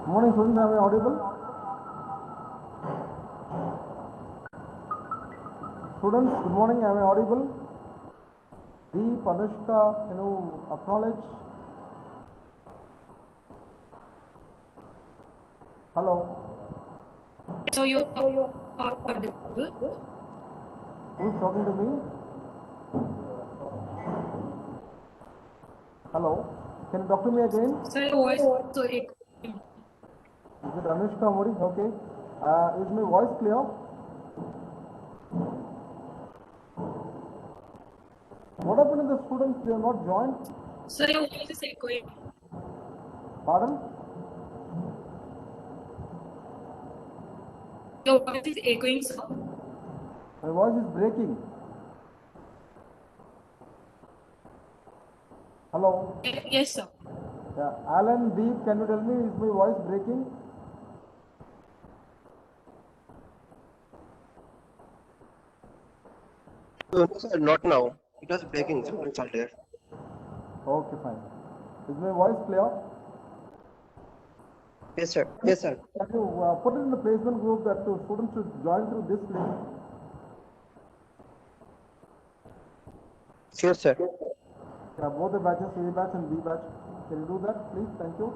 Morning, students. Am I audible? Students, good morning. Am I audible? Deep, Anushka, can you acknowledge? Hello. So you are audible. Who's talking to me? Hello. Can you talk to me again? So your voice so echoing. Is it Anushka Modi? Okay. Is my voice clear? What happened to the students? They are not joined. So your voice is echoing. Pardon? Your voice is echoing, sir. My voice is breaking. Hello. Yes, sir. Yeah. Alan, Deep, can you tell me, is my voice breaking? No, sir, not now. It was breaking sometimes earlier. Okay, fine. Is my voice clear? Yes, sir. Yes, sir. Can you put it in the placement group that students should join through this link? Sure, sir. Yeah, both the batches, A batch and B batch. Can you do that, please? Thank you.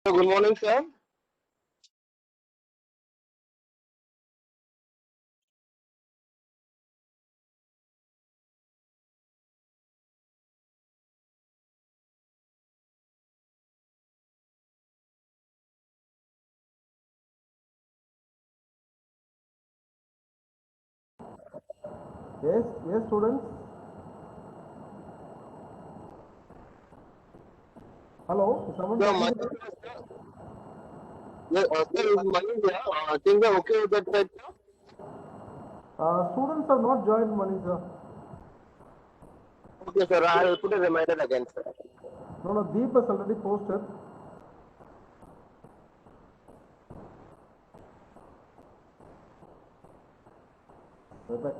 So, good morning, sir. Yes, yes, students. Hello, is someone So, talking my to me? yeah, sir, is Manu here? Things are okay with that side, sir? Students have not joined money, sir. Okay, sir. I'll put a reminder again, sir. No, no, Deep has already posted. Webex.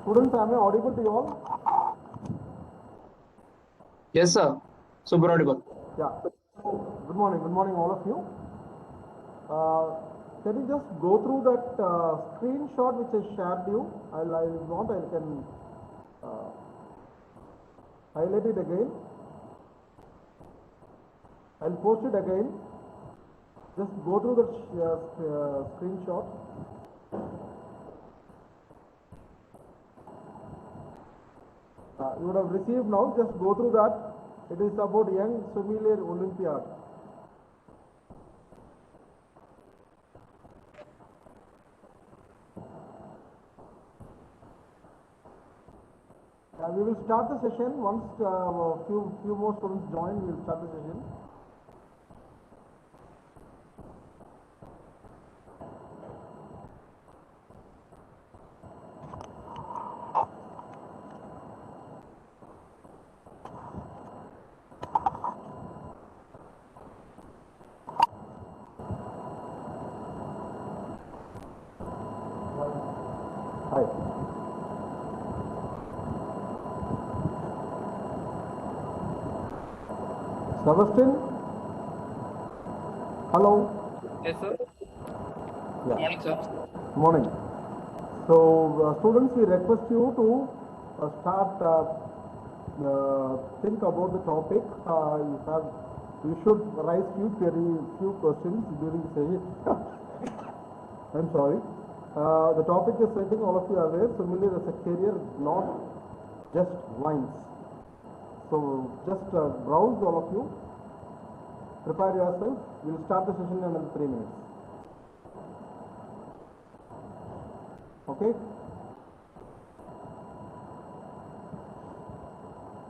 Students, am I audible to you all? Yes, sir. Super audible. Yeah. Good morning, all of you. Uh, Can you just go through that screenshot which I shared you? I can highlight it again. I'll post it again. Just go through the screenshot. You would have received now. Just go through that. It is about Young Sommelier Olympiad. We will start the session once few more students join. We will start the session. Hi. Sebastian? Hello? Yes, sir. Yeah. Morning, sir. Morning. So, students, we request you to start think about the topic. You should raise few questions during the session. I'm sorry. The topic is, I think all of you are aware, Sommelier as a career, not just wines. So just browse, all of you. Prepare yourself. We'll start the session in another 3 minutes. Okay?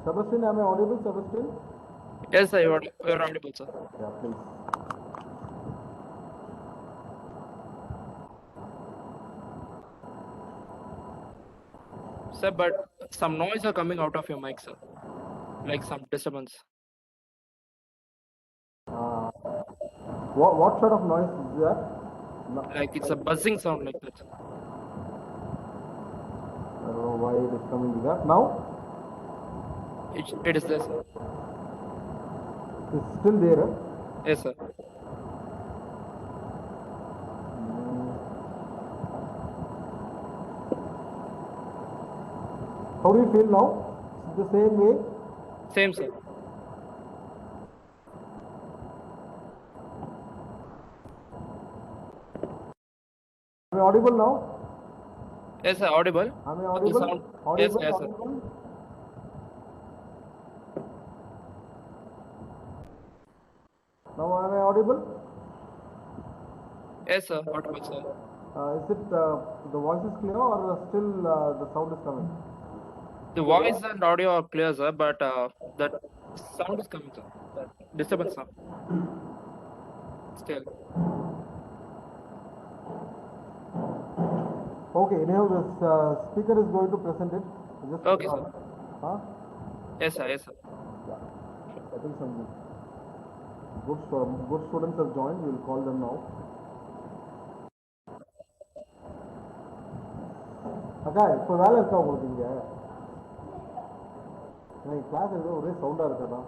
Sebastian, am I audible, Sebastian? Yes, sir. You're audible, sir. Yeah, please. Sir, but some noise are coming out of your mic, sir. Like some disturbance. What sort of noise is that? No, Like it's a buzzing sound like that. I don't know why it is coming to that. Now, It is there, sir. it's still there. Yes, sir. How do you feel now? It's the same way? Same, sir. Am I audible now? Yes, sir. Audible. Am I The audible? sound. Audible? Yes, sir. Audible? Now am I audible? Yes, sir. Audible, sir. Is it the voice is clear or still the sound is coming? The voice and audio are clear, sir, but that sound is coming, sir. That disturbance sound. Still. Okay, anyhow, this speaker is going to present it. Just Okay, sir. Huh? Yes, sir. Yes, sir. Yeah. I think some good students have joined. We will call them now. அக்கா இப்போ வேலை இருக்கா உங்களுக்கு இங்கே எனக்கு class ஏதோ ஒரே சவுண்டாக இருக்காதா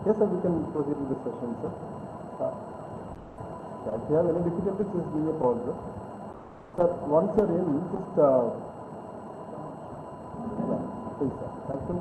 Yes, sir, we can proceed with the session, sir. If you have any difficulties, just give me a call, sir. Sir, once you're in, just please, sir. Thank you.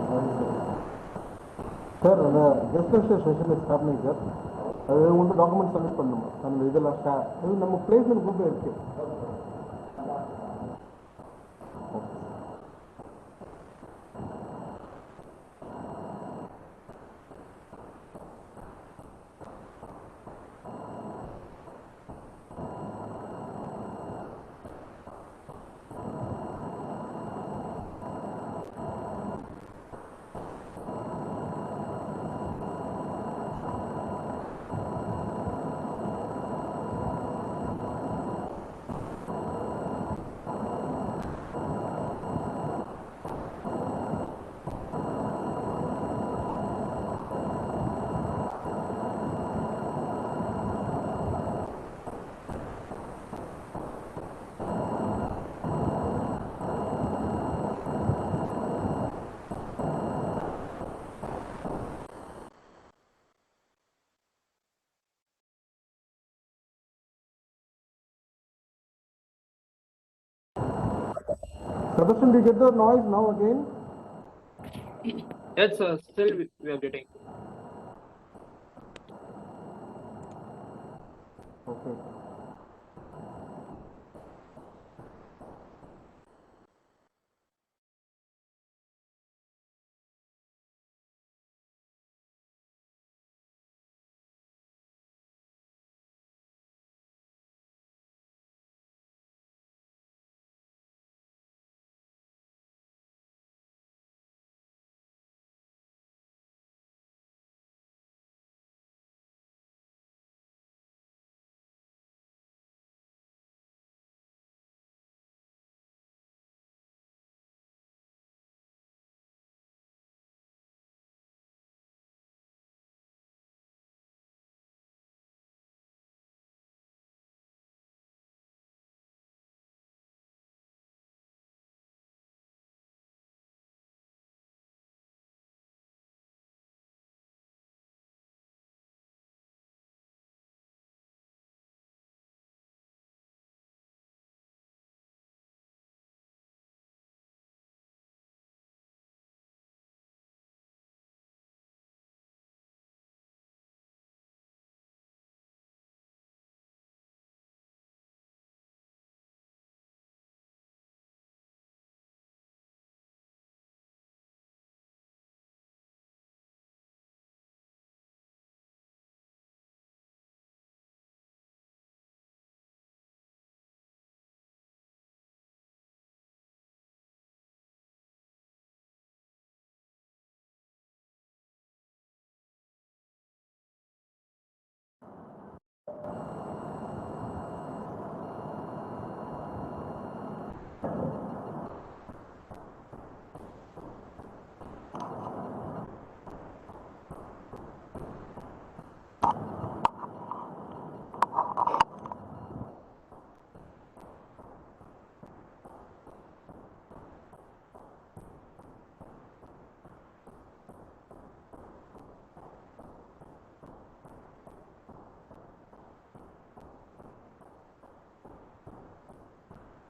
Sir, the guest lecture session is happening, sir. அது வந்து document submit பண்ணணும் அந்த இதெல்லாம் இது நம்ம placement group இருக்கு. Sebastian, do you get the noise now again? Yes, still we are getting. Okay.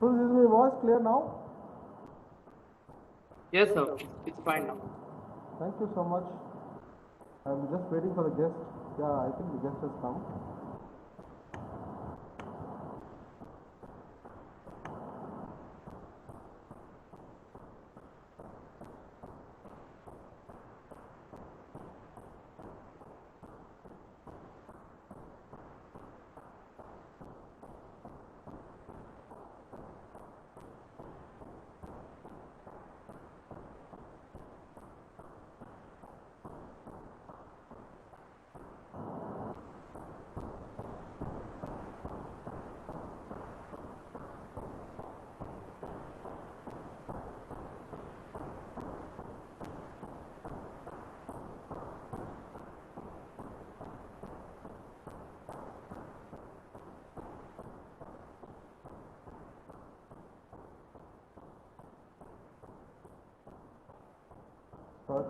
So is my voice clear now? Yes, sir. It's fine now. Thank you so much. I'm just waiting for the guest. Yeah, I think the guest has come. But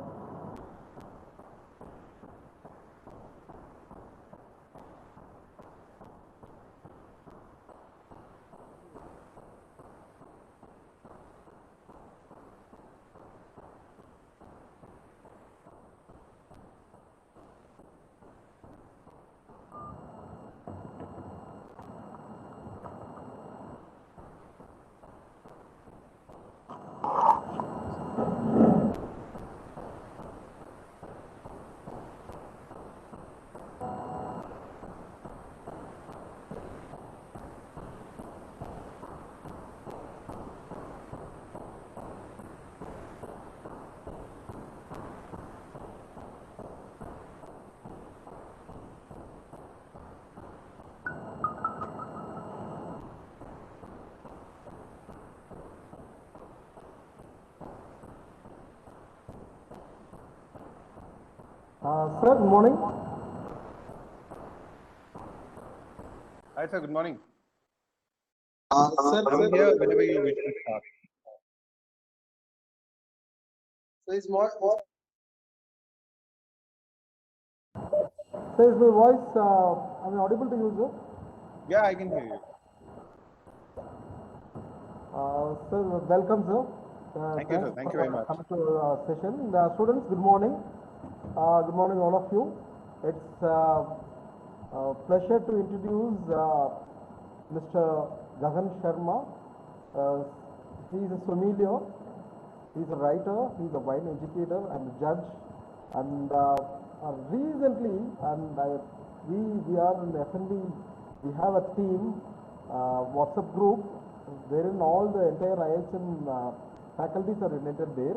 Sir, good morning. Hi, sir. Good morning. Sir, I'm here whenever you wish to start. Sir, is my voice, am I audible to you, sir? Yeah, I can hear you. Sir, welcome, sir. Thank you, sir. Thank you very much. Coming to session. Students, good morning. Good morning, all of you. It's a pleasure to introduce Mr. Gagan Sharma. He is a sommelier. He's a writer. He's a wine educator and a judge. And recently, we are in F&B. We have a team, WhatsApp group, wherein all the entire IHM faculties are united there.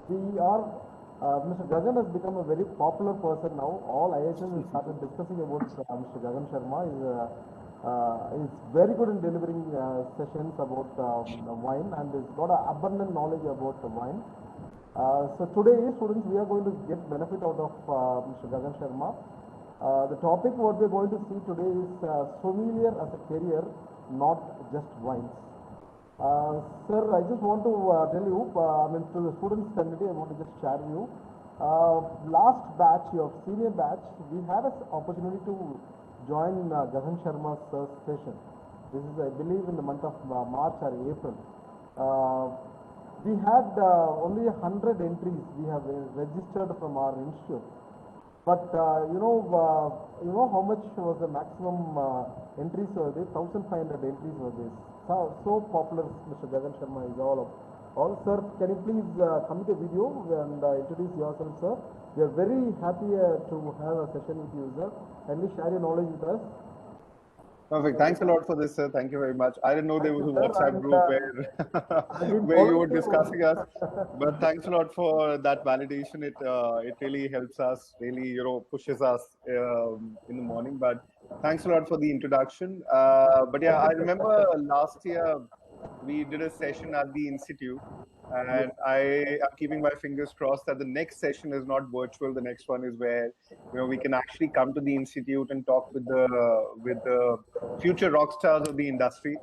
We are, Mr. Gagan has become a very popular person now. All IHM have started discussing about Mr. Gagan Sharma. Is very good in delivering sessions about wine, and has got an abundant knowledge about the wine. So today, students, we are going to get benefit out of Mr. Gagan Sharma. The topic what we are going to see today is sommelier as a career, not just wines. Sir, I just want to tell you, to the students community, I want to just share you. Last batch, your senior batch, we had an opportunity to join Gagan Sharma's session. This is, I believe, in the month of March or April. We had only 100 entries we have registered from our institute. But you know how much was the maximum entries were there? 1,500 entries were there. So popular Mr. Gagan Sharma is all. Sir, can you please come to the video and introduce yourself, sir? We are very happy to have a session with you, sir. Kindly share your knowledge with us. Perfect. Thanks a lot for this, sir. Thank you very much. I didn't know there was a WhatsApp group where where you were discussing us, but thanks a lot for that validation. It really helps us, really pushes us in the morning. But thanks a lot for the introduction. But yeah, I remember last year we did a session at the institute, and I am keeping my fingers crossed that the next session is not virtual. The next one is where we can actually come to the institute and talk with the future rock stars of the industry,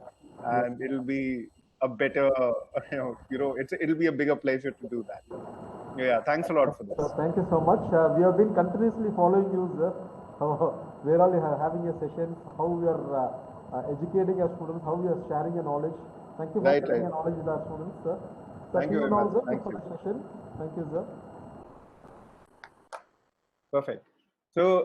and it'll be a better it'll be a bigger pleasure to do that. Yeah, thanks a lot for this. Thank you so much. We have been continuously following you, sir. Where all you are having your sessions, how we are educating our students, how we are sharing your knowledge. Thank you for sharing your knowledge with our students, sir. Thank you very much. Thank you. Session. Thank you, sir. Perfect. So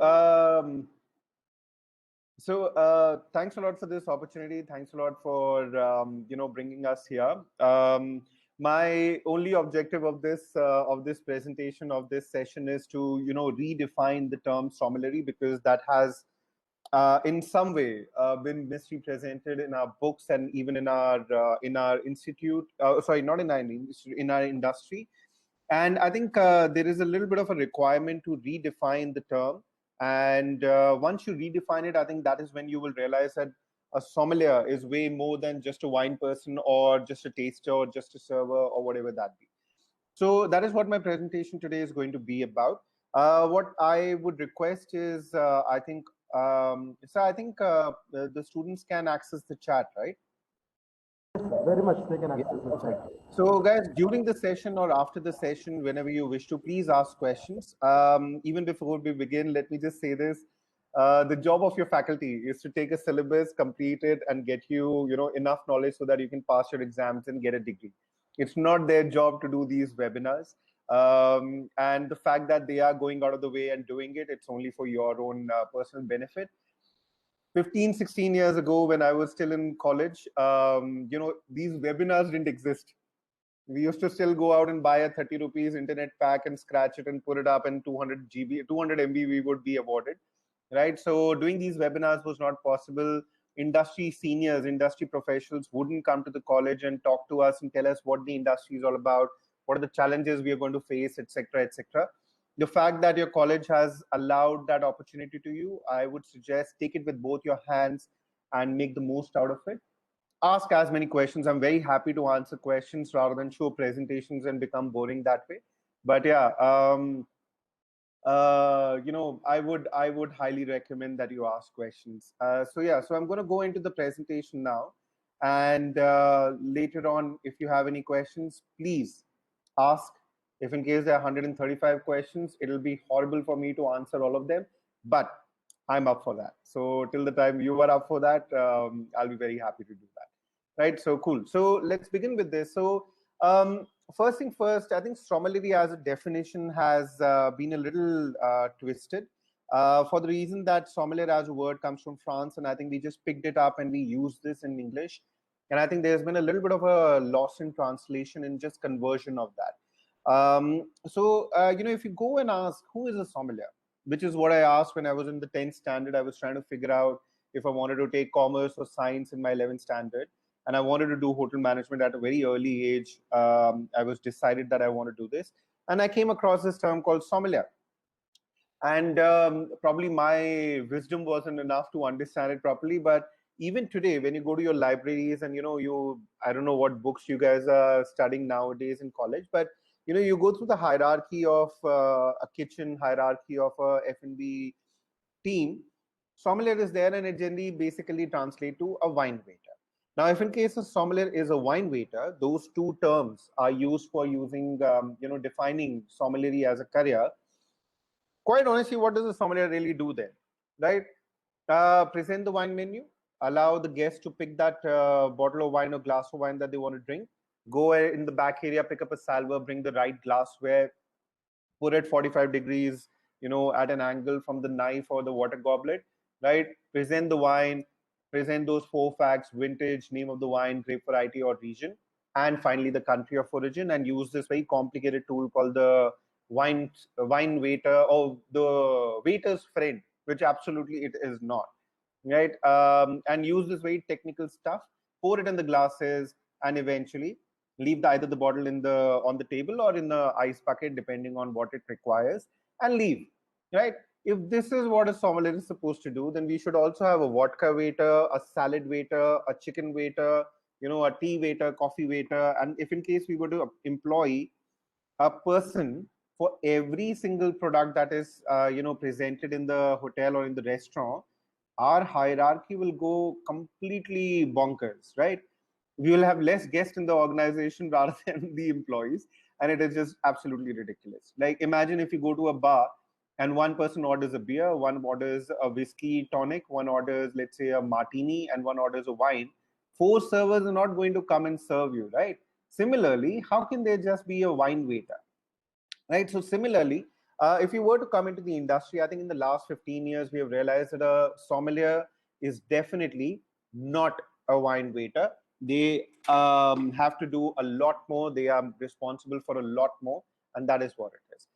thanks a lot for this opportunity. Thanks a lot for bringing us here. My only objective of this presentation, of this session, is to redefine the term Sommellerie, because that has in some way been misrepresented in our books and even in our institute. Sorry, not in our industry, in our industry. And I think there is a little bit of a requirement to redefine the term. And once you redefine it, I think that is when you will realize that a sommelier is way more than just a wine person, or just a taster, or just a server, or whatever that be. So that is what my presentation today is going to be about. What I would request is, I think the students can access the chat, right? Very much they can access the chat. So guys, during the session or after the session, whenever you wish to, please ask questions. Even before we begin, let me just say this. The job of your faculty is to take a syllabus, complete it, and get you enough knowledge so that you can pass your exams and get a degree. It's not their job to do these webinars. And the fact that they are going out of the way and doing it, it's only for your own personal benefit. 15, 16 years ago, when I was still in college, these webinars didn't exist. We used to still go out and buy a 30 rupees internet pack and scratch it and put it up, and 200 MB we would be awarded, right? So doing these webinars was not possible. Industry seniors, industry professionals wouldn't come to the college and talk to us and tell us what the industry is all about, what are the challenges we are going to face, etc., etc. The fact that your college has allowed that opportunity to you, I would suggest take it with both your hands and make the most out of it. Ask as many questions. I'm very happy to answer questions rather than show presentations and become boring that way. But yeah, I would highly recommend that you ask questions. So yeah, so I'm going to go into the presentation now, and later on, if you have any questions, please ask. If in case there are 135 questions, it'll be horrible for me to answer all of them, but I'm up for that. So till the time you are up for that, I'll be very happy to do that. Right? So cool. So let's begin with this. So first thing first, I think Sommellerie as a definition has been a little twisted for the reason that sommelier as a word comes from France, and I think we just picked it up and we use this in English. And I think there's been a little bit of a loss in translation and just conversion of that. If you go and ask who is a sommelier, which is what I asked when I was in the 10th standard. I was trying to figure out if I wanted to take commerce or science in my 11th standard, and I wanted to do hotel management at a very early age. I was decided that I want to do this, and I came across this term called sommelier. And probably my wisdom wasn't enough to understand it properly, but even today, when you go to your libraries and I don't know what books you guys are studying nowadays in college, but you go through the hierarchy of a kitchen, hierarchy of a F&B team. Sommelier is there, and it generally basically translates to a wine waiter. Now, if in case a sommelier is a wine waiter, those two terms are used for defining sommelier as a career. Quite honestly, what does a sommelier really do then, right? Present the wine menu, allow the guests to pick that bottle of wine or glass of wine that they want to drink, go in the back area, pick up a salver, bring the right glassware, put it 45 degrees, at an angle from the knife or the water goblet, right? Present the wine, present those 4 facts: vintage, name of the wine, grape variety or region, and finally the country of origin, and use this very complicated tool called the wine waiter, or the waiter's friend, which absolutely it is not, right? And use this very technical stuff, pour it in the glasses, and eventually leave either the bottle on the table or in the ice bucket, depending on what it requires, and leave, right? If this is what a sommelier is supposed to do, then we should also have a vodka waiter, a salad waiter, a chicken waiter, a tea waiter, coffee waiter. And if in case we were to employ a person for every single product that is presented in the hotel or in the restaurant, our hierarchy will go completely bonkers, right? We will have less guests in the organization rather than the employees, and it is just absolutely ridiculous. Like, imagine if you go to a bar and one person orders a beer, one orders a whiskey tonic, one orders, let's say, a martini, and one orders a wine. 4 servers are not going to come and serve you, right? Similarly, how can there just be a wine waiter, right? So similarly, if you were to come into the industry, I think in the last 15 years, we have realized that a sommelier is definitely not a wine waiter. They have to do a lot more. They are responsible for a lot more, and that is what it is.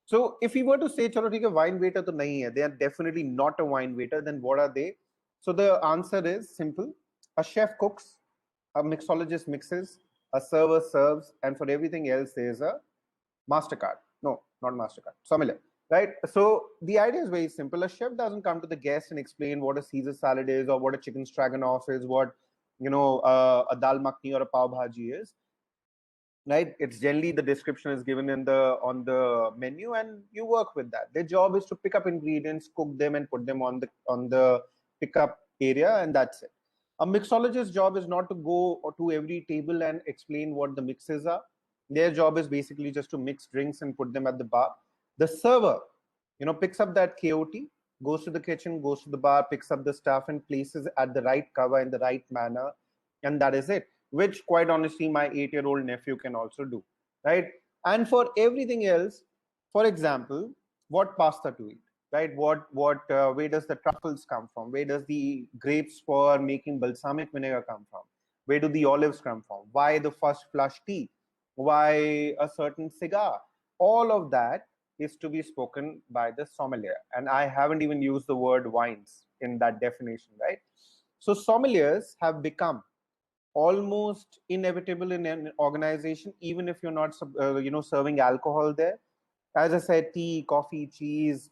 So if we were to say, chalo, theek hai, wine waiter to nahi hai, they are definitely not a wine waiter, then what are they? So the answer is simple. A chef cooks, a mixologist mixes, a server serves, and for everything else, there is a MasterCard. No, not MasterCard. Sommelier, right? So the idea is very simple. A chef doesn't come to the guest and explain what a Caesar salad is, or what a chicken stroganoff is, what a dal makhni or a pav bhaji is, right? It's generally the description is given on the menu, and you work with that. Their job is to pick up ingredients, cook them, and put them on the pickup area, and that's it. A mixologist's job is not to go to every table and explain what the mixes are. Their job is basically just to mix drinks and put them at the bar. The server, picks up that KOT, goes to the kitchen, goes to the bar, picks up the stuff and places at the right cover in the right manner, and that is it. Which, quite honestly, my 8-year-old nephew can also do, right? And for everything else, for example, what pasta to eat, right? Where does the truffles come from? Where does the grapes for making balsamic vinegar come from? Where do the olives come from? Why the first flush tea? Why a certain cigar? All of that is to be spoken by the sommelier. And I haven't even used the word wines in that definition, right? So sommeliers have become almost inevitable in an organization, even if you're not serving alcohol there. As I said, tea, coffee, cheese,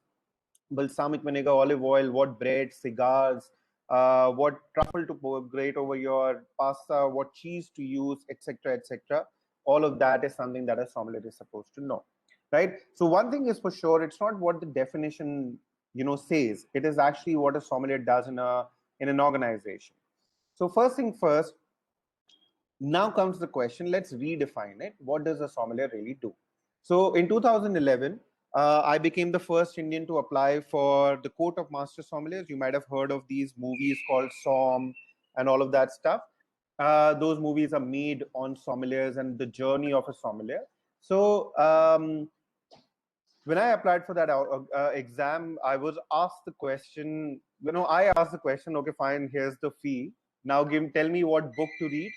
balsamic vinegar, olive oil, what bread, cigars, what truffle to grate over your pasta, what cheese to use, etc., etc. All of that is something that a sommelier is supposed to know. right? So one thing is for sure, it's not what the definition, says. It is actually what a sommelier does in an organization. So first thing first, now comes the question, let's redefine it. What does a sommelier really do? So in 2011, I became the first Indian to apply for the Court of Master Sommeliers. You might have heard of these movies called Somm and all of that stuff. Those movies are made on sommeliers and the journey of a sommelier. So when I applied for that exam, I was asked the question, I asked the question, okay, fine, here's the fee. Now tell me what book to read,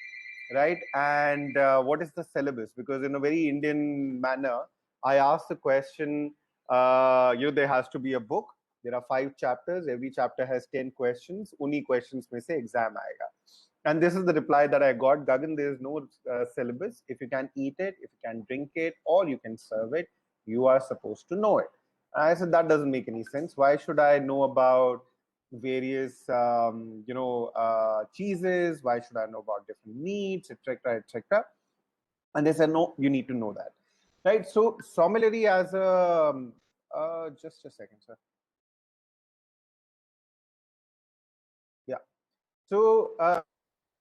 right? And what is the syllabus? Because in a very Indian manner, I asked the question, there has to be a book. There are 5 chapters. Every chapter has 10 questions. Uni questions mein se exam aayega. And this is the reply that I got. Gagan, there is no syllabus. If you can eat it, if you can drink it, or you can serve it, you are supposed to know it. I said, that doesn't make any sense. Why should I know about various, cheeses? Why should I know about different meats, etc., etc.? And they said, no, you need to know that, right? So Sommellerie as a, just a second, sir. Yeah. So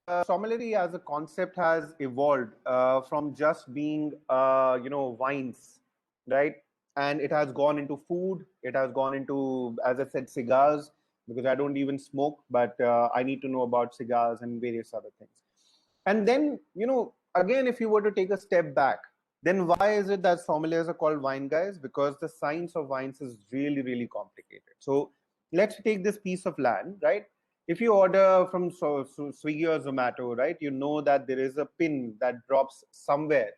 Sommellerie as a concept has evolved from just being, wines, right? And it has gone into food. It has gone into, as I said, cigars, because I don't even smoke, but I need to know about cigars and various other things. And then, again, if you were to take a step back, then why is it that sommeliers are called wine guys? Because the science of wines is really, really complicated. So let's take this piece of land, right? If you order from Swiggy or Zomato, right, you know that there is a pin that drops somewhere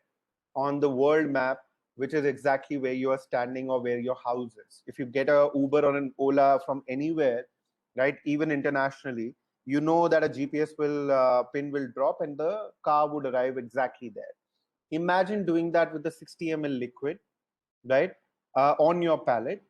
on the world map, which is exactly where you are standing or where your house is. If you get a Uber or an Ola from anywhere, right, even internationally, you know that a GPS pin will drop and the car would arrive exactly there. Imagine doing that with the 60 ml liquid, right, on your palate,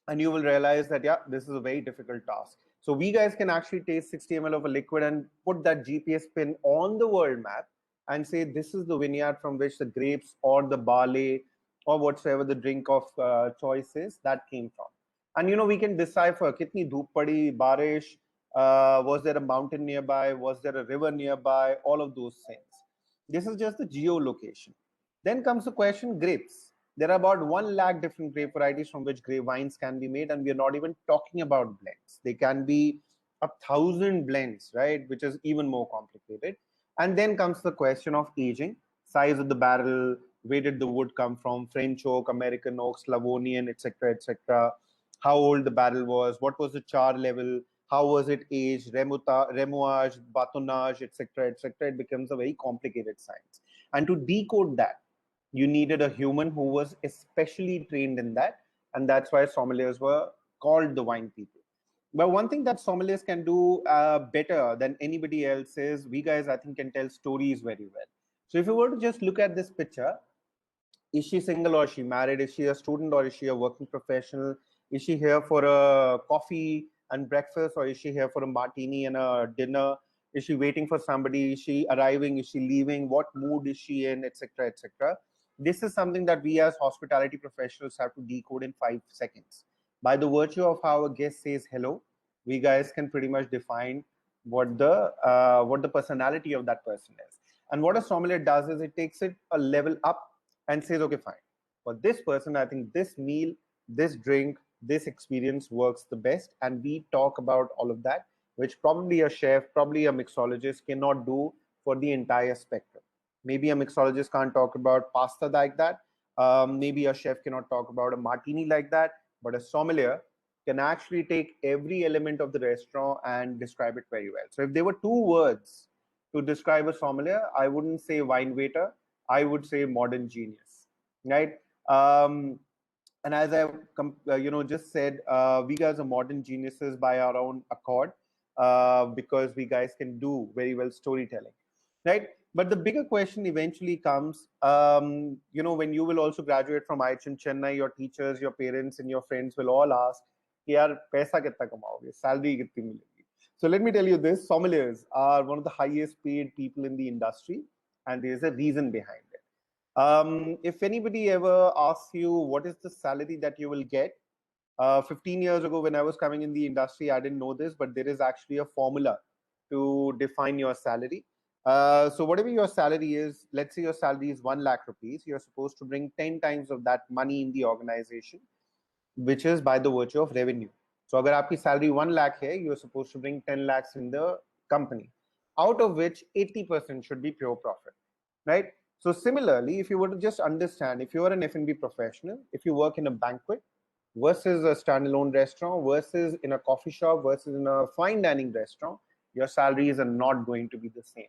and you will realize that, yeah, this is a very difficult task. So we guys can actually taste 60 ml of a liquid and put that GPS pin on the world map and say, this is the vineyard from which the grapes or the barley or whatsoever the drink of choice is that came from. And we can decipher kitni dhoop padi, barish, was there a mountain nearby, was there a river nearby, all of those things. This is just the geolocation. Then comes the question, grapes. There are about 1 lakh different grape varieties from which grape wines can be made, and we are not even talking about blends. They can be 1,000 blends, right, which is even more complicated. And then comes the question of aging, size of the barrel, where did the wood come from, French oak, American oak, Slavonian, etc., etc., how old the barrel was, what was the char level, how was it aged, remuage, batonnage, etc., etc. It becomes a very complicated science. And to decode that, you needed a human who was especially trained in that, and that's why sommeliers were called the wine people. But one thing that sommeliers can do better than anybody else is, we guys, I think, can tell stories very well. So if you were to just look at this picture, is she single or is she married? Is she a student or is she a working professional? Is she here for a coffee and breakfast, or is she here for a martini and a dinner? Is she waiting for somebody? Is she arriving? Is she leaving? What mood is she in, etc., etc.? This is something that we as hospitality professionals have to decode in 5 seconds. By the virtue of how a guest says hello, we guys can pretty much define what the personality of that person is. And what a sommelier does is it takes it a level up and says, okay, fine. For this person, I think this meal, this drink, this experience works the best. And we talk about all of that, which probably a chef, probably a mixologist cannot do for the entire spectrum. Maybe a mixologist can't talk about pasta like that. Maybe a chef cannot talk about a martini like that. But a sommelier can actually take every element of the restaurant and describe it very well. So if there were 2 words to describe a sommelier, I wouldn't say wine waiter, I would say modern genius, right? And as I just said, we guys are modern geniuses by our own accord, because we guys can do very well storytelling, right? But the bigger question eventually comes, when you will also graduate from IHM Chennai, your teachers, your parents, and your friends will all ask, yaar, paisa kitna kamaoge? Salary kitni milegi? So let me tell you this, sommeliers are one of the highest paid people in the industry, and there's a reason behind it. If anybody ever asks you what is the salary that you will get, 15 years ago when I was coming in the industry, I didn't know this, but there is actually a formula to define your salary. So whatever your salary is, let's say your salary is 1 lakh rupees, you're supposed to bring 10 times of that money in the organization, which is by the virtue of revenue. So agar aapki salary 1 lakh hai, you're supposed to bring 10 lakhs in the company, out of which 80% should be pure profit, right? So similarly, if you were to just understand, if you are an F&B professional, if you work in a banquet versus a standalone restaurant versus in a coffee shop versus in a fine dining restaurant, your salaries are not going to be the same.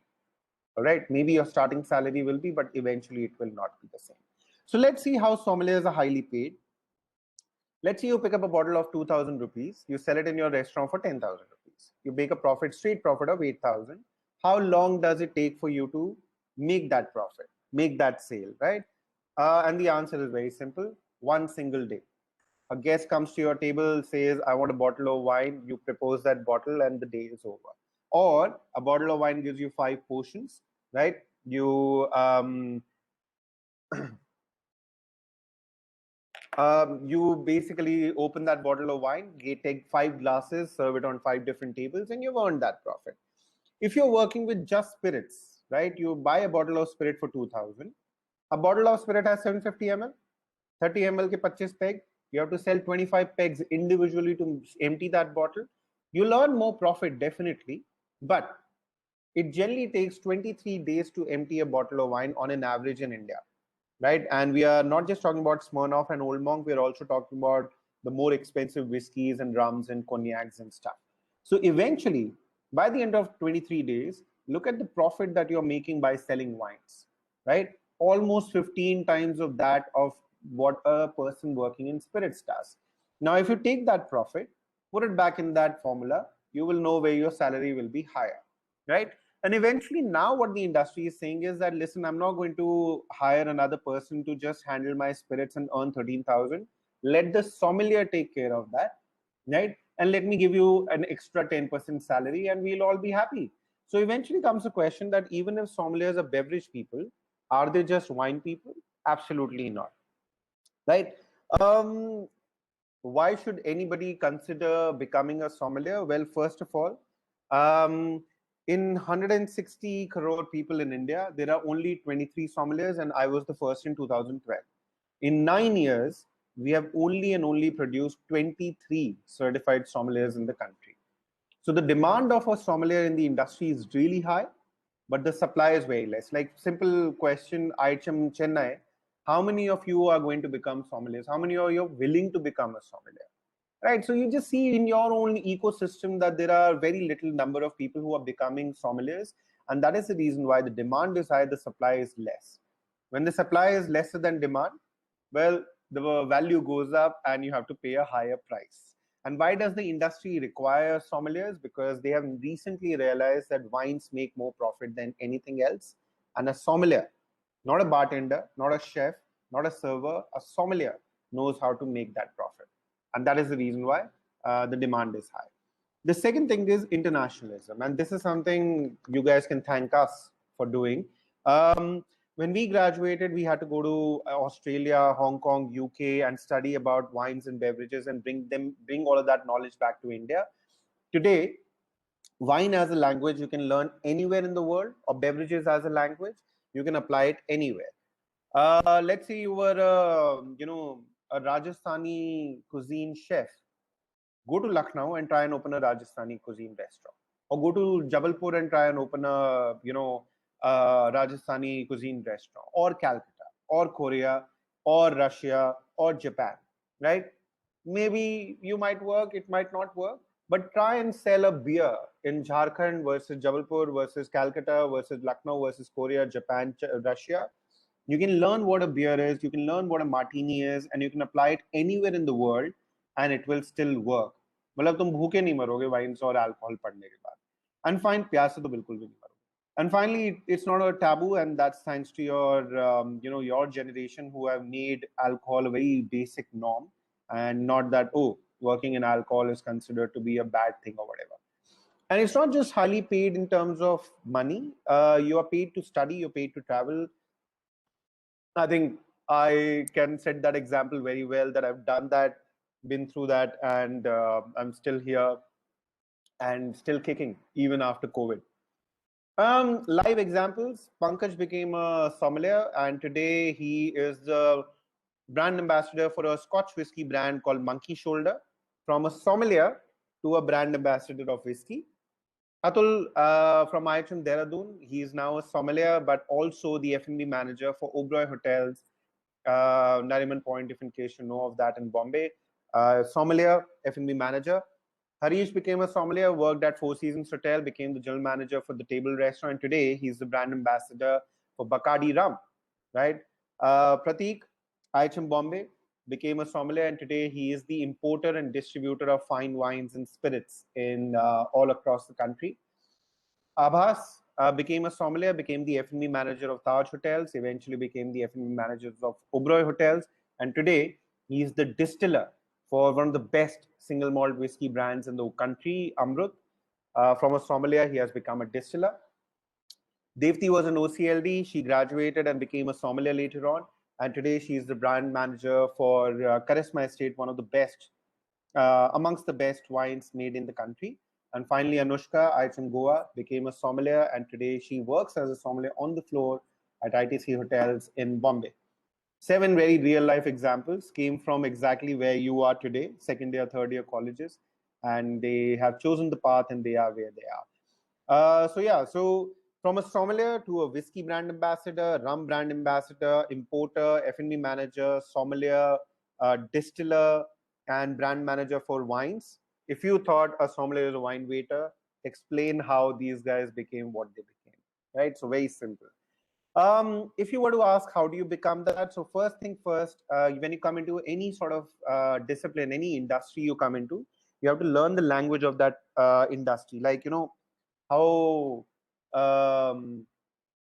All right, maybe your starting salary will be, but eventually it will not be the same. So let's see how sommeliers are highly paid. Let's say you pick up a bottle of 2,000 rupees, you sell it in your restaurant for 10,000 rupees. You make a profit, straight profit of 8,000. How long does it take for you to make that profit, make that sale, right? And the answer is very simple, one single day. A guest comes to your table, says, I want a bottle of wine, you propose that bottle and the day is over. Or a bottle of wine gives you 5 portions, right? You basically open that bottle of wine, you take 5 glasses, serve it on 5 different tables, and you've earned that profit. If you're working with just spirits, right, you buy a bottle of spirit for 2,000. A bottle of spirit has 750 ml, 30 ml ke 25 peg. You have to sell 25 pegs individually to empty that bottle. You'll earn more profit, definitely, but it generally takes 23 days to empty a bottle of wine on an average in India, right? And we are not just talking about Smirnoff and Old Monk, we're also talking about the more expensive whiskeys and rums and cognacs and stuff. So eventually, by the end of 23 days, look at the profit that you're making by selling wines, right? Almost 15 times of that of what a person working in spirits does. Now, if you take that profit, put it back in that formula, you will know where your salary will be higher, right? And eventually now what the industry is saying is that, listen, I'm not going to hire another person to just handle my spirits and earn 13,000. Let the sommelier take care of that, right? And let me give you an extra 10% salary and we'll all be happy. So eventually comes the question that even if sommeliers are beverage people, are they just wine people? Absolutely not, right? Why should anybody consider becoming a sommelier? Well, first of all, in 160 crore people in India, there are only 23 sommeliers, and I was the first in 2012. In 9 years, we have only and only produced 23 certified sommeliers in the country. So the demand of a sommelier in the industry is really high, but the supply is very less. Like simple question, IHM Chennai, how many of you are going to become sommeliers? How many of you are willing to become a sommelier? Right, so you just see in your own ecosystem that there are very little number of people who are becoming sommeliers, and that is the reason why the demand is high, the supply is less. When the supply is lesser than demand, well, the value goes up and you have to pay a higher price. And why does the industry require sommeliers? Because they have recently realized that wines make more profit than anything else, and a sommelier, not a bartender, not a chef, not a server, a sommelier knows how to make that profit. And that is the reason why the demand is high. The second thing is internationalism. And this is something you guys can thank us for doing. When we graduated, we had to go to Australia, Hong Kong, UK, and study about wines and beverages and bring all of that knowledge back to India. Today, wine as a language you can learn anywhere in the world, or beverages as a language, you can apply it anywhere. Let's say you were a Rajasthani cuisine chef. Go to Lucknow and try and open a Rajasthani cuisine restaurant, or go to Jabalpur and try and open a Rajasthani cuisine restaurant, or Calcutta, or Korea, or Russia, or Japan, right? Maybe you might work, it might not work, but try and sell a beer in Jharkhand versus Jabalpur versus Calcutta versus Lucknow versus Korea, Japan, Russia. You can learn what a beer is, you can learn what a martini is, and you can apply it anywhere in the world and it will still work. मतलब तुम भूखे नहीं मरोगे wines और alcohol पढ़ने के बाद. And fine, प्यास से तो बिल्कुल भी नहीं मरोगे. And finally, it's not a taboo, and that's thanks to your your generation who have made alcohol a very basic norm, and not that, oh, working in alcohol is considered to be a bad thing or whatever. And it's not just highly paid in terms of money. You are paid to study, you're paid to travel. I think I can set that example very well, that I've done that, been through that, and I'm still here and still kicking even after COVID. Live examples. Pankaj became a sommelier, and today he is the brand ambassador for a Scotch whiskey brand called Monkey Shoulder. From a sommelier to a brand ambassador of whiskey. Atul from IHM Dehradun, he is now a sommelier, but also the F&B manager for Oberoi Hotels, Nariman Point, if in case you know of that, in Bombay. Sommelier, F&B manager. Harish became a sommelier, worked at Four Seasons Hotel, became the general manager for the Table Restaurant. Today, he's the brand ambassador for Bacardi Rum, right? Prateek, IHM Bombay, became a sommelier, and today he is the importer and distributor of fine wines and spirits in all across the country. Abhas became a sommelier, became the F&B manager of Taj Hotels, eventually became the F&B manager of Oberoi Hotels, and today he is the distiller for one of the best single malt whiskey brands in the country, Amrut. From a sommelier, he has become a distiller. Devti was an OCLD. She graduated and became a sommelier later on, and today she is the brand manager for Charisma Estate, one of the best, amongst the best wines made in the country. And finally, Anushka, IHM Goa, became a sommelier, and today she works as a sommelier on the floor at ITC Hotels in Bombay. 7 very real life examples came from exactly where you are today, second year, third year colleges, and they have chosen the path and they are where they are. So from a sommelier to a whiskey brand ambassador, rum brand ambassador, importer, F&B manager, sommelier, distiller, and brand manager for wines. If you thought a sommelier is a wine waiter, explain how these guys became what they became, right? So very simple. If you were to ask how do you become that, so first thing first, when you come into any sort of discipline, any industry you come into, you have to learn the language of that industry. Like, you know, how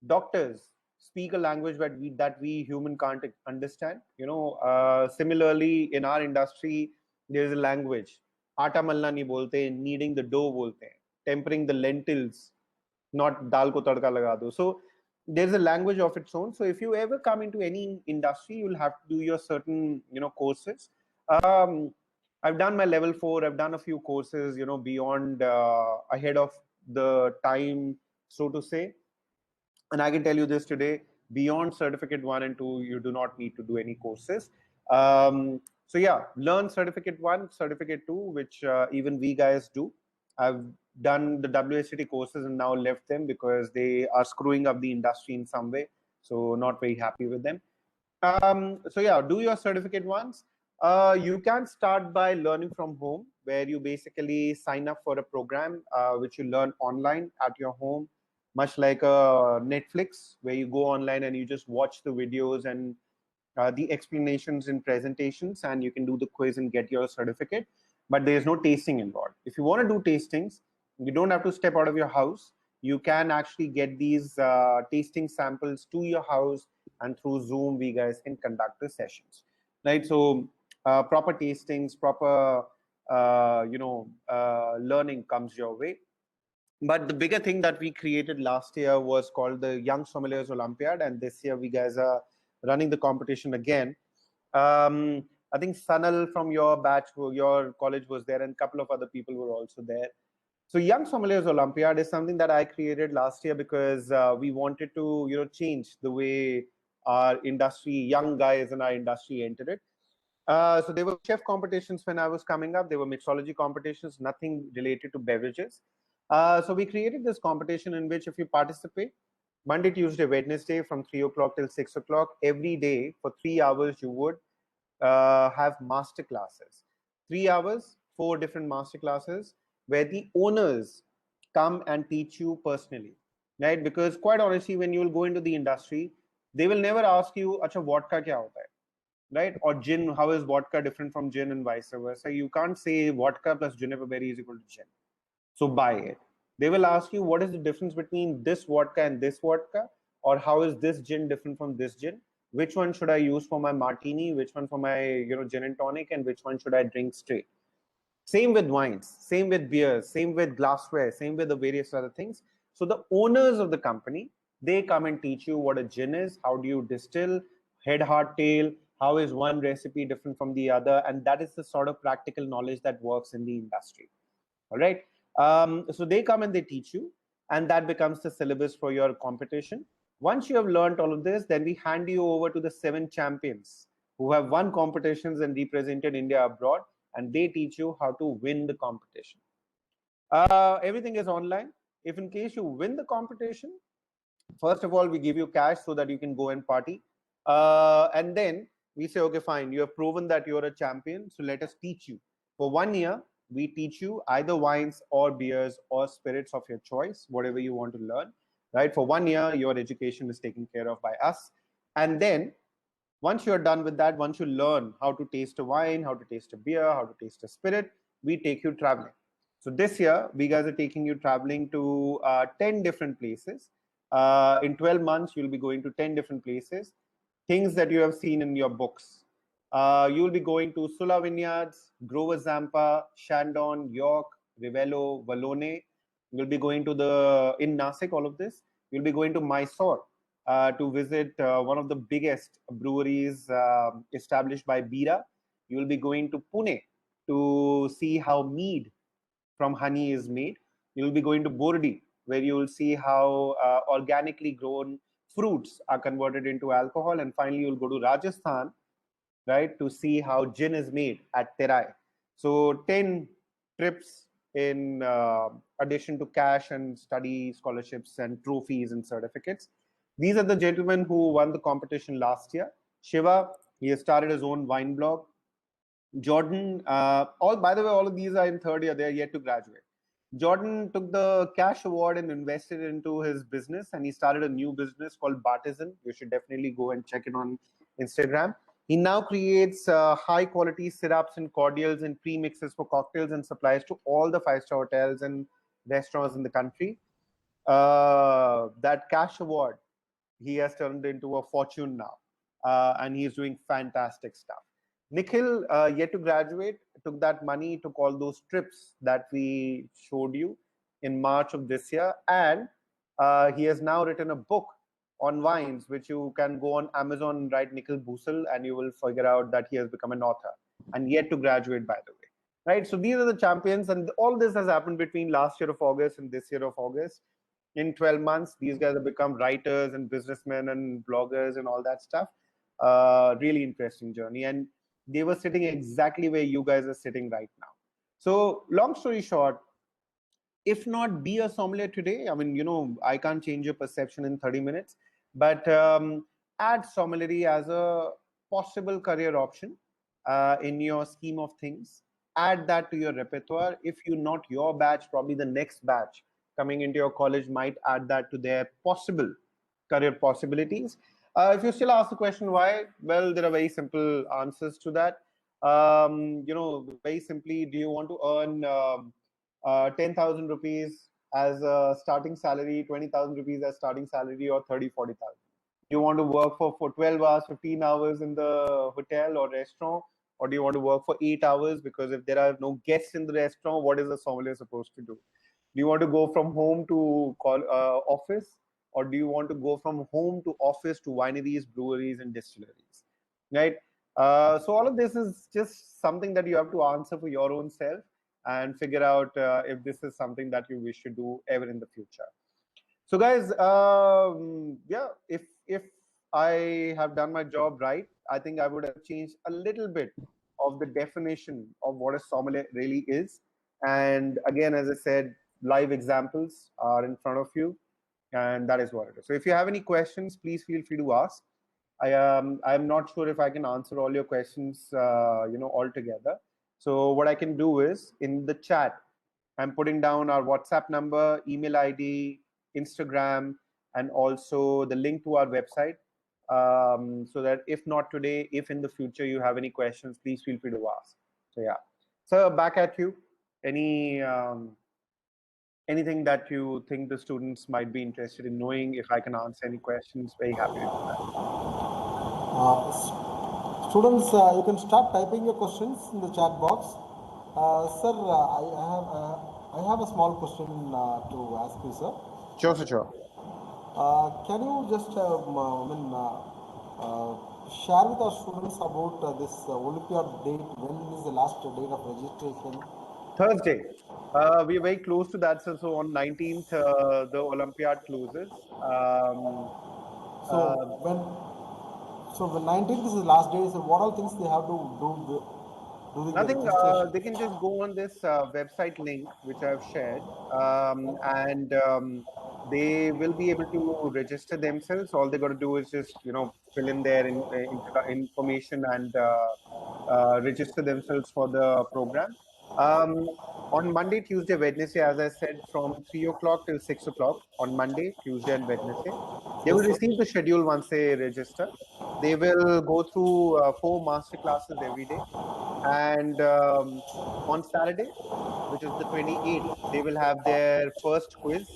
doctors speak a language that we human can't understand. You know, similarly in our industry, there is a language. Aata malna nahi bolte, kneading the dough bolte, tempering the lentils, not dal ko tadka laga do. So there's a language of its own. So if you ever come into any industry, you'll have to do your certain, you know, courses. I've done my level 4. I've done a few courses, you know, beyond ahead of the time, so to say. And I can tell you this today, beyond certificate 1 and 2, you do not need to do any courses. So yeah, learn certificate 1, certificate 2, which even we guys do. I've done the WSCT courses and now left them because they are screwing up the industry in some way. So not very happy with them. So yeah, do your certificate once. You can start by learning from home, where you basically sign up for a program which you learn online at your home, much like a Netflix, where you go online and you just watch the videos and the explanations and presentations, and you can do the quiz and get your certificate. But there's no tasting involved. If you want to do tastings, you don't have to step out of your house. You can actually get these tasting samples to your house, and through Zoom, we guys can conduct the sessions, right? So proper tastings, proper learning comes your way. But the bigger thing that we created last year was called the Young Sommeliers Olympiad, and this year we guys are running the competition again. I think Sanal from your batch, your college was there, and a couple of other people were also there. So Young Sommeliers Olympiad is something that I created last year because we wanted to, you know, change the way our industry, young guys in our industry entered it. So there were chef competitions when I was coming up. There were mixology competitions, nothing related to beverages. So we created this competition in which if you participate, Monday, Tuesday, Wednesday from 3 o'clock till 6 o'clock, every day for 3 hours, you would have master classes. 3 hours, 4 different master classes where the owners come and teach you personally, right? Because quite honestly, when you will go into the industry, they will never ask you, "Acha, vodka kya hota hai?" Right? Or gin, how is vodka different from gin and vice versa? You can't say vodka plus juniper berry is equal to gin. So buy it. They will ask you what is the difference between this vodka and this vodka, or how is this gin different from this gin? Which one should I use for my martini? Which one for my, you know, gin and tonic? And which one should I drink straight? Same with wines, same with beers, same with glassware, same with the various other things. So the owners of the company, they come and teach you what a gin is, how do you distill, head, heart, tail. How is one recipe different from the other? And that is the sort of practical knowledge that works in the industry. All right. So they come and they teach you, and that becomes the syllabus for your competition. Once you have learned all of this, then we hand you over to the 7 champions who have won competitions and represented India abroad, and they teach you how to win the competition. Everything is online. If in case you win the competition, first of all, we give you cash so that you can go and party. And then we say, okay, fine, you have proven that you're a champion, so let us teach you. For 1 year, we teach you either wines or beers or spirits of your choice, whatever you want to learn, right? For 1 year, your education is taken care of by us. And then once you're done with that, once you learn how to taste a wine, how to taste a beer, how to taste a spirit, we take you traveling. So this year, we guys are taking you traveling to 10 different places. In 12 months, you'll be going to 10 different places, things that you have seen in your books. You'll be going to Sula Vineyards, Grover Zampa, Shandon, York, Rivello, Vallone. You'll be going to in Nasik, all of this. You'll be going to Mysore to visit one of the biggest breweries established by Bira. You'll be going to Pune to see how mead from honey is made. You'll be going to Bordi, where you will see how organically grown fruits are converted into alcohol. And finally, you'll go to Rajasthan, right, to see how gin is made at Terai. So 10 trips in addition to cash and study scholarships and trophies and certificates. These are the gentlemen who won the competition last year. Shiva, he has started his own wine blog. Jordan, by the way, all of these are in 3rd year, they are yet to graduate. Jordan took the cash award and invested into his business, and he started a new business called Bartisan. You should definitely go and check it on Instagram. He now creates high quality syrups and cordials and premixes for cocktails and supplies to all the 5-star hotels and restaurants in the country. That cash award, he has turned into a fortune now, and he's doing fantastic stuff. Nikhil, yet to graduate, took that money, took all those trips that we showed you in March of this year, and he has now written a book on wines, which you can go on Amazon and write Nikhil Bhusal, and you will figure out that he has become an author, and yet to graduate, by the way. Right? So these are the champions, and all this has happened between last year of August and this year of August. In 12 months, these guys have become writers and businessmen and bloggers and all that stuff. Really interesting journey. And they were sitting exactly where you guys are sitting right now. So long story short, if not be a sommelier today, I mean, I can't change your perception in 30 minutes, but add Sommellerie as a possible career option in your scheme of things. Add that to your repertoire. If you're not your batch, probably the next batch coming into your college might add that to their possible career possibilities. If you still ask the question why, well, there are very simple answers to that. Very simply, do you want to earn 10,000 rupees as a starting salary, 20,000 rupees as starting salary, or 30, 40,000? Do you want to work for 12 hours, 15 hours in the hotel or restaurant? Or do you want to work for 8 hours? Because if there are no guests in the restaurant, what is a sommelier supposed to do? Do you want to go from home to office? Or do you want to go from home to office to wineries, breweries, and distilleries? Right? So all of this is just something that you have to answer for your own self and figure out if this is something that you wish to do ever in the future. So guys, yeah, if I have done my job right, I think I would have changed a little bit of the definition of what a sommelier really is. And again, as I said, live examples are in front of you, and that is what it is. So if you have any questions, please feel free to ask. I'm not sure if I can answer all your questions, all together. So what I can do is in the chat, I'm putting down our WhatsApp number, email ID, Instagram, and also the link to our website. So that if not today, if in the future you have any questions, please feel free to ask. So yeah, so back at you. Anything that you think the students might be interested in knowing? If I can answer any questions, very happy to do that. Students, you can start typing your questions in the chat box. Sir, I have a small question to ask you, sir. Sure. Can you just share with our students about this Olympiad date. When is the last date of registration? Thursday. We are very close to that. So on 19th, the Olympiad closes. So when the 19th is the last day. So what all things they have to do during the Nothing. registration? They can just go on this website link which I've shared, and they will be able to register themselves. All they got to do is just fill in their information and register themselves for the program. Um, on Monday, Tuesday, Wednesday, as I said, from 3 o'clock till 6 o'clock on Monday, Tuesday, and Wednesday, they will Yes, sir. receive the schedule once they register. They will go through 4 master classes every day, and on Saturday, which is the 28th, they will have their first quiz,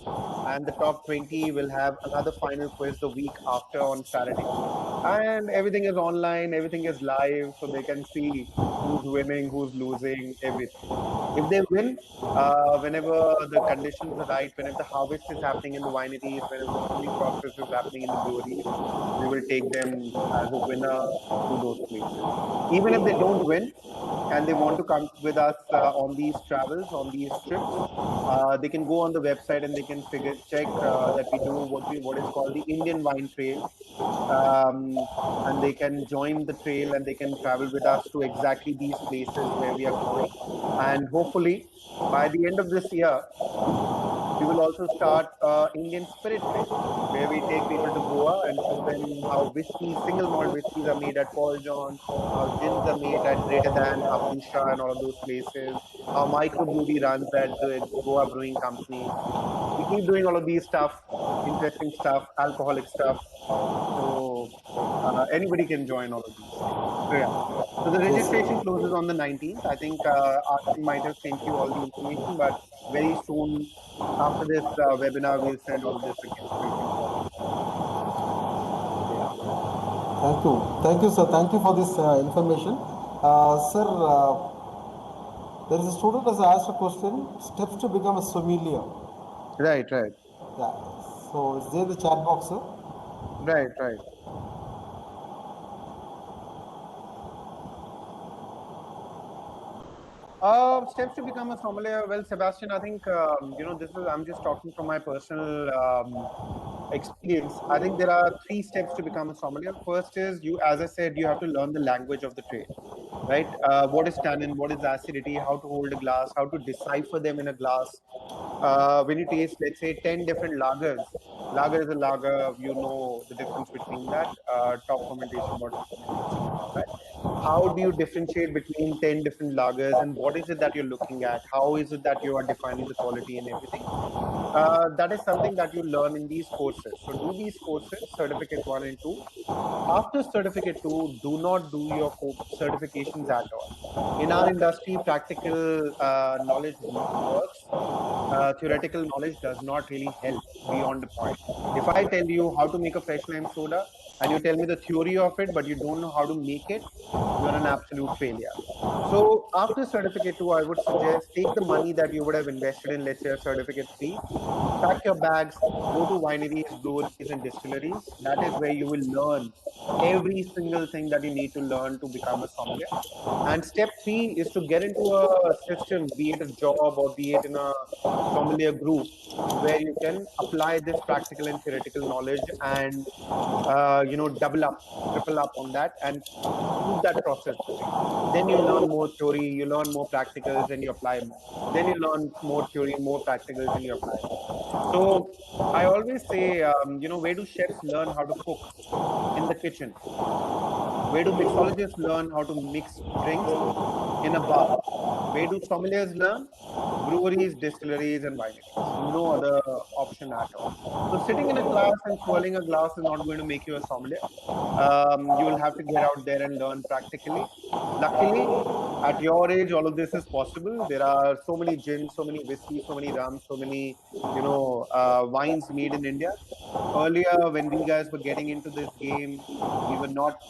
and the top 20 will have another final quiz the week after on Saturday. And everything is online, everything is live, so they can see who's winning, who's losing, everything. If they win, whenever the conditions are right, whenever the harvest is happening in the wineries, whenever the filling process is happening in the breweries, we will take them as a winner to those places. Even if they don't win, and they want to come with us on these travels, on these trips, they can go on the website and they can check that we do what is called the Indian Wine Trail, and they can join the trail and they can travel with us to exactly these places where we are going. And hopefully, by the end of this year, we will also start Indian Spirit Trail, where we take people to Goa and show them how whiskeys, single malt whiskeys are made at Paul John, how gins are made at Greater Than, Abusha, and all of those places, how microbrewery runs at the Goa Brewing Company. We keep doing all of these stuff, interesting stuff, alcoholic stuff. So anybody can join all of these things. So yeah. So the Yes, sir. registration closes on the 19th. I think our team might have sent you all the information, but very soon after this webinar, we'll send all of this again so you can follow. So yeah. Thank you, sir. Thank you for this information, sir. There is a student has asked a question. Steps to become a sommelier. Right, right, Yeah. So is there the chat box, sir? right, right. Steps to become a sommelier. Well, Sebastian, I think this is. I'm just talking from my personal experience. I think there are 3 steps to become a sommelier. First is you, as I said, you have to learn the language of the trade, right? What is tannin, what is acidity, how to hold a glass, how to decipher them in a glass. When you taste, let's say, 10 different lagers, lager is a lager, you know the difference between that, top fermentation, bottom fermentation, and all that. How do you differentiate between 10 different lagers, and what is it that you're looking at? How is it that you are defining the quality and everything? That is something that you learn in these courses. So do these courses, certificate 1 and 2. After certificate 2, do not do your certifications at all. In our industry, practical knowledge works. Theoretical knowledge does not really help beyond the point. If I tell you how to make a fresh lime soda and you tell me the theory of it, but you don't know how to make it, you are an absolute failure. So after certificate 2, I would suggest take the money that you would have invested in, let's say, a certificate 3, pack your bags, go to wineries, breweries, and distilleries. That is where you will learn every single thing that you need to learn to become a sommelier. And step 3 is to get into a system, be it a job or be it in a sommelier group, where you can apply this practical and theoretical knowledge and double up, triple up on that, and keep that process going. Then you learn more theory, you learn more practicals, and you apply more. Then you learn more theory, more practicals, and you apply more. So I always say, where do chefs learn how to cook? In the kitchen. Where do mixologists learn how to mix drinks? In a bar. Where do sommeliers learn? Breweries, distilleries, and wineries. No other option at all. So sitting in a class and swirling a glass is not going to make you a sommelier. You will have to get out there and learn practically. Luckily, at your age, all of this is possible. There are so many gins, so many whiskeys, so many rums, so many wines made in India. Earlier, when we guys were getting into this game, we were not.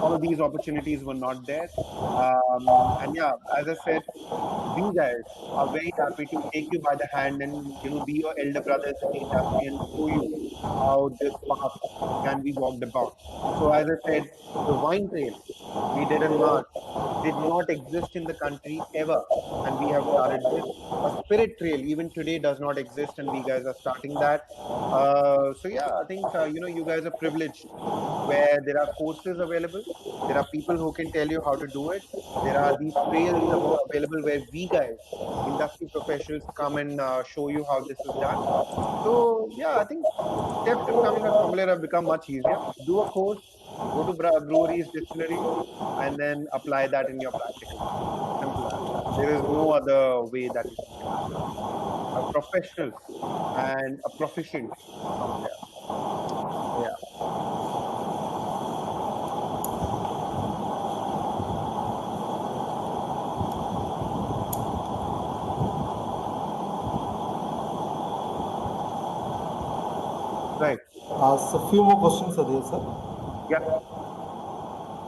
All of these opportunities were not there. And yeah, as I said, we guys are very happy to take you by the hand and be your elder brothers in the industry and show you how this path can be walked upon. So as I said, the wine trail we did in March did not exist in the country ever, and we have started this. A spirit trail even today does not exist, and we guys are starting that. So yeah, I think you guys are privileged where there are courses available. There are people who can tell you how to do it. There are these trails available where we guys, industry professionals, come and show you how this is done. So yeah, I think steps to becoming a sommelier have become much easier. Do a course, go to breweries, distilleries, and then apply that in your practical life. Simple as that. There is no other way that you can become a professional and a proficient sommelier. So yeah. Right. So few more questions are there, sir. Yeah.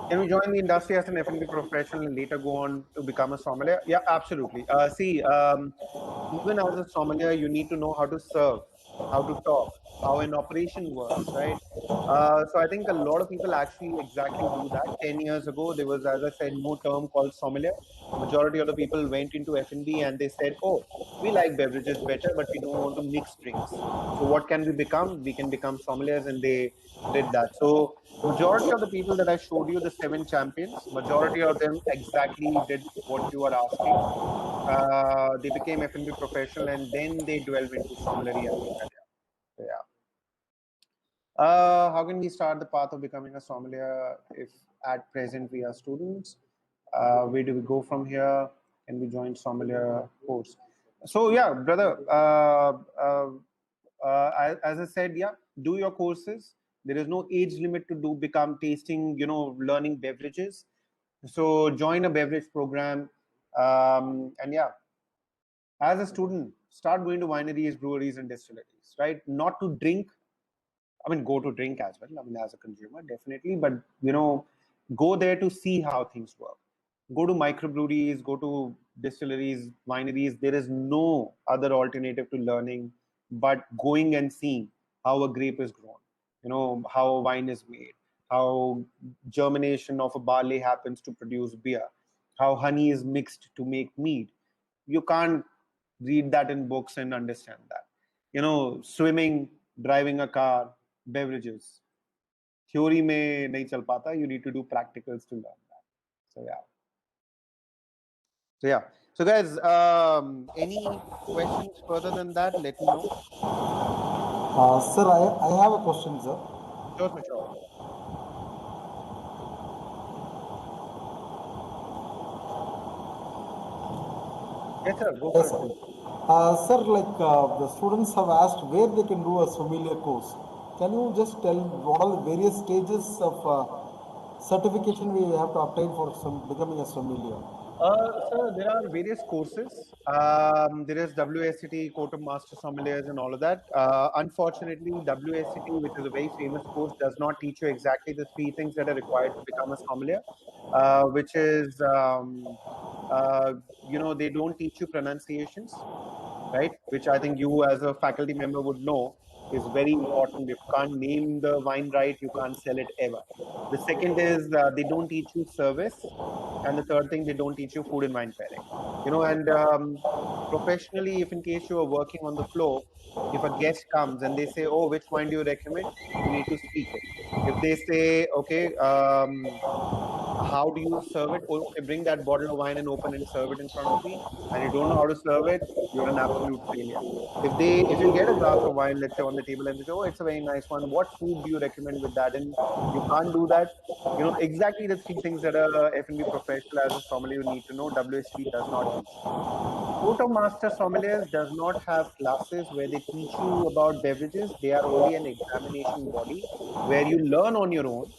Can we join the industry as an F&B professional and later go on to become a sommelier? Yeah, absolutely. Even as a sommelier, you need to know how to serve, how to talk, how an operation works, right? So I think a lot of people actually exactly do that. 10 years ago, there was, as I said, no term called sommelier. Majority of the people went into F&B and they said, oh, we like beverages better, but we don't want to mix drinks. So what can we become? We can become sommeliers, and they did that. So majority of the people that I showed you, the 7 champions, majority of them exactly did what you are asking. They became F&B professional, and then they delved into Sommellerie as a career. So, yeah. How can we start the path of becoming a sommelier if at present we are students? Where do we go from here? Can we join sommelier course? So yeah, brother, as I said, yeah, do your courses. There is no age limit to become tasting, learning beverages. So join a beverage program, and yeah, as a student, start going to wineries, breweries, and distilleries. Right, not to drink. I mean, go to drink as well. I mean, as a consumer, definitely, but go there to see how things work. Go to microbreweries, go to distilleries, wineries. There is no other alternative to learning but going and seeing how a grape is grown, how a wine is made, how germination of a barley happens to produce beer, how honey is mixed to make mead. You can't read that in books and understand that. Swimming, driving a car, beverages. Theory mein nahi chal pata. You need to do practicals to learn that. So yeah. So guys, any questions further than that? Let me know. Sir, I have a question, sir. Sure. Yes, sir. Go for Yes, it. sir. Sir, the students have asked where they can do a sommelier course. Can you just tell what are the various stages of certification we have to obtain for becoming a sommelier? Sir, there are various courses. There is WSCT, Court of Master Sommeliers, and all of that. Unfortunately, WSCT, which is a very famous course, does not teach you exactly the 3 things that are required to become a sommelier, which is, they don't teach you pronunciations, right? Which I think you as a faculty member would know is very important. If you can't name the wine right, you can't sell it ever. The second is they don't teach you service. And the third thing, they don't teach you food and wine pairing. And professionally, if in case you are working on the floor, if a guest comes and they say, oh, which wine do you recommend? You need to speak it. If they say, okay, how do you serve it? Okay, bring that bottle of wine and open and serve it in front of me. And you don't know how to serve it, you're an absolute failure. If you get a glass of wine, let's say on the table, and they say, oh, it's a very nice one. What food do you recommend with that? And you can't do that. Exactly the 3 things that a F&B professional as a sommelier you need to know. WST does not teach you. Court of Master Sommeliers does not have classes where they teach you about beverages. They are only an examination body where you learn on your own?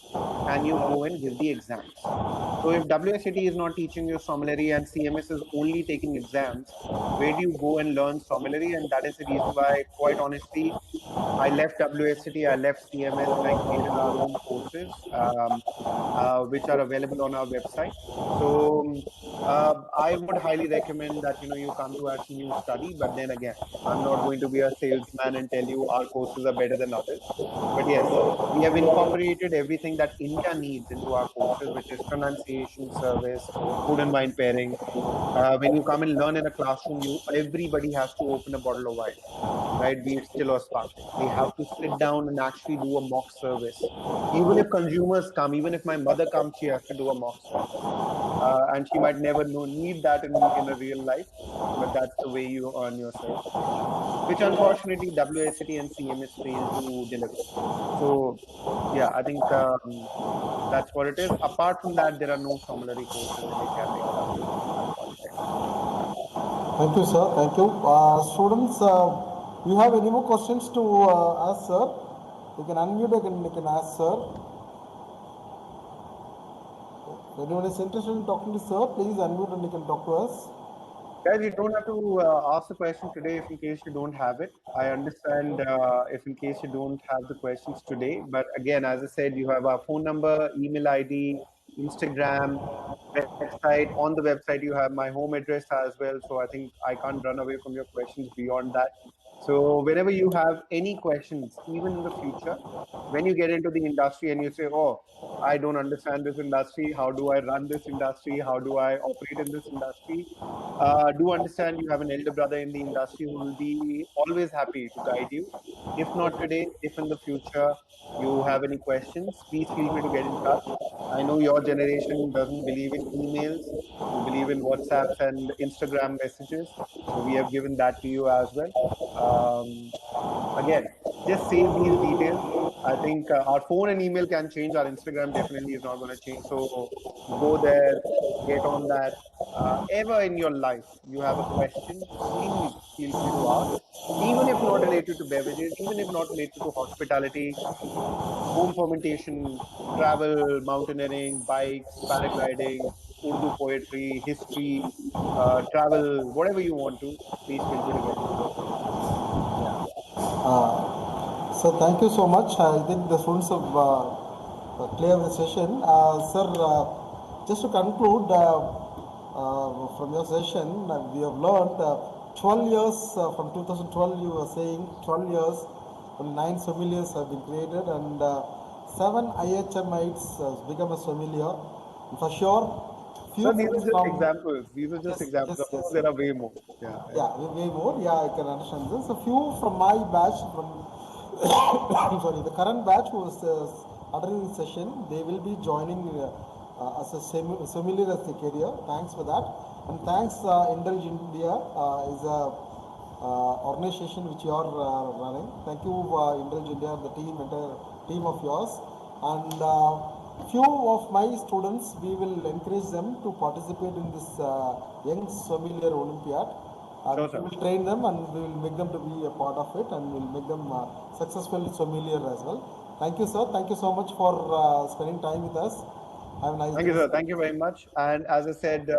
Can you go and give the exams? So if WSET is not teaching you Sommellerie and CMS is only taking exams, where do you go and learn Sommellerie? And that is the reason why, quite honestly, I left WSET, I left CMS, and I created our own courses, which are available on our website. So I would highly recommend that you come to us and you study. But then again, I'm not going to be a salesman and tell you our courses are better than others. But yes, we have incorporated everything that India needs into our courses, which is pronunciation, service, food and wine pairing. When you come and learn in a classroom, everybody has to open a bottle of wine, right? Be it still or sparkling. They have to sit down and actually do a mock service. Even if consumers come, even if my mother comes, she has to do a mock service. And she might never need that in a real life, but that's the way you earn your certification, which unfortunately WSET and CMS fail to deliver. So, yeah, I think that's what it is. Apart from that, there are no Sommellerie courses in India like WSET, unfortunately. Thank you, sir. Thank you. Students, you have any more questions to ask, sir? You can unmute, you can ask, sir. If anyone is interested in talking to sir, please unmute and you can talk to us. Guys, you don't have to ask the question today if in case you don't have it. I understand if in case you don't have the questions today. But again, as I said, you have our phone number, email ID, Instagram, website. On the website, you have my home address as well. So I think I can't run away from your questions beyond that. So whenever you have any questions, even in the future, when you get into the industry and you say, oh, I don't understand this industry. How do I run this industry? How do I operate in this industry? Do understand you have an elder brother in the industry who will be always happy to guide you. If not today, if in the future you have any questions, please feel free to get in touch. I know your generation doesn't believe in emails. You believe in WhatsApps and Instagram messages. So we have given that to you as well. Again, just save these details. I think our phone and email can change. Our Instagram definitely is not going to change. So go there, get on that. Ever in your life you have a question, please feel free to ask. Even if not related to beverages, even if not related to hospitality, home fermentation, travel, mountaineering, bikes, paragliding, Urdu poetry, history, travel, whatever you want to, please feel free to get in touch. Yeah. So thank you so much. I think the students have cleared the session. Sir, just to conclude, from your session, we have learned 12 years, from 2012 you were saying 12 years, 9 sommeliers have been created and 7 IHMites become a sommelier. For sure, few No, these are friends just from examples. These are just examples. Of course, there are way more. Yeah. yeah, way more. Yeah, I can understand this. A few from my batch, from sorry, the current batch who was attending the session, they will be joining as a sommelier as a career. Thanks for that, and thanks Indulge India is a organization which you are running. Thank you, Indulge India, the entire team of yours, and few of my students, we will encourage them to participate in this Young Sommelier Olympiad. And Sure, we sir. will train them and we will make them to be a part of it and we will make them successful sommelier as well. Thank you, sir. Thank you so much for spending time with us. Have a nice Thank day. you, sir. Thank you very much. And as I said,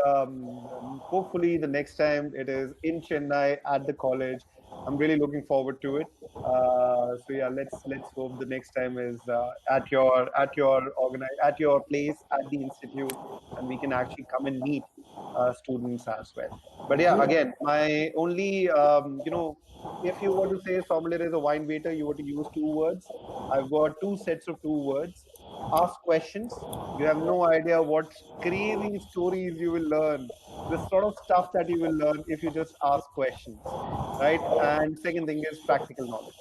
hopefully the next time it is in Chennai at the college. I'm really looking forward to it. So yeah, let's hope the next time is at your place at the institute, and we can actually come and meet students as well. But yeah, again, my only if you were to say sommelier is a wine waiter, you were to use two words. I've got two sets of two words. Ask questions. You have no idea what crazy stories you will learn, the sort of stuff that you will learn if you just ask questions, right? And second thing is practical knowledge.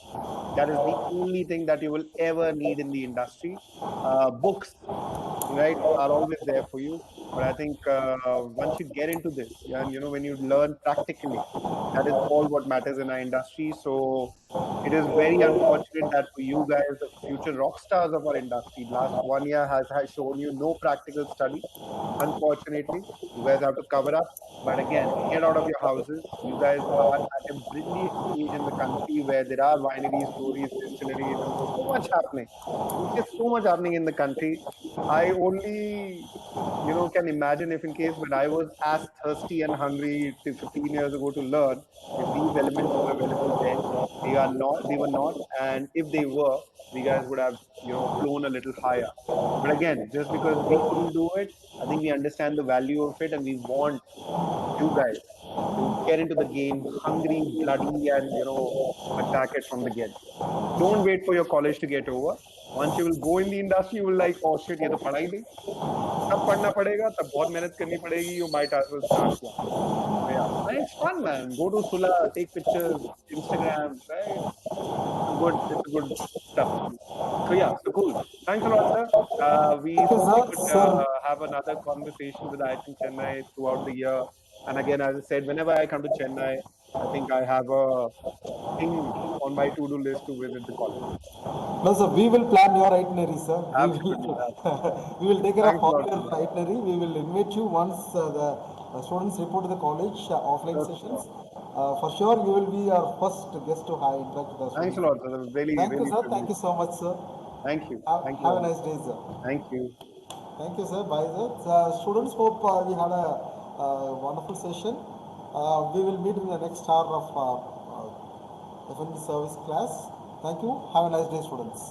That is the only thing that you will ever need in the industry. Books, right, are always there for you. But I think once you get into this, and when you learn practically, that is all what matters in our industry. So It is very unfortunate that for you guys, the future rock stars of our industry, last 1 year has shown you no practical study. Unfortunately, you guys have to cover up. But again, get out of your houses. You guys are at a brilliant stage in the country where there are wineries, breweries, distilleries, and so much happening. There's so much happening in the country. I only, can imagine if in case when I was as thirsty and hungry 15 years ago to learn, if these elements were available then, they were not. And if they were, we guys would have, flown a little higher. But again, just because we couldn't do it, I think we understand the value of it and we want you guys to get into the game hungry, bloody, and, attack it from the get-go. Don't wait for your college to get over. Once you will go in the industry, you will like, oh shit, ये तो पढ़ा ही नहीं. तब पढ़ना पड़ेगा, तब बहुत मेहनत करनी पड़ेगी. You might as well start now. So yeah, and it's fun, man. Go to Sula, take pictures, Instagram, right? It's a good stuff to do. So yeah, so cool. Thanks a lot, sir. We Thank you, hope we sir. could Sir. have another conversation with IIT Chennai throughout the year. And again, as I said, whenever I come to Chennai, I think I have a thing on my to-do list to visit the college. No, sir, we will plan your itinerary, sir. Absolutely. We will take care Thanks of a all lot, your sir. itinerary. We will invite you once the students report to the college offline Sure, sessions. sure. For sure, you will be our first guest to interact with the Thanks a students. lot, sir. That was really, Thank you, really sir. Thank privileged. you so much, sir. Thank you. Thank you Have a very much. nice day, sir. Thank you. Thank you, sir. Bye, sir. Students, hope we had a wonderful session. We will meet in the next hour of F&B service class. Thank you. Have a nice day, students.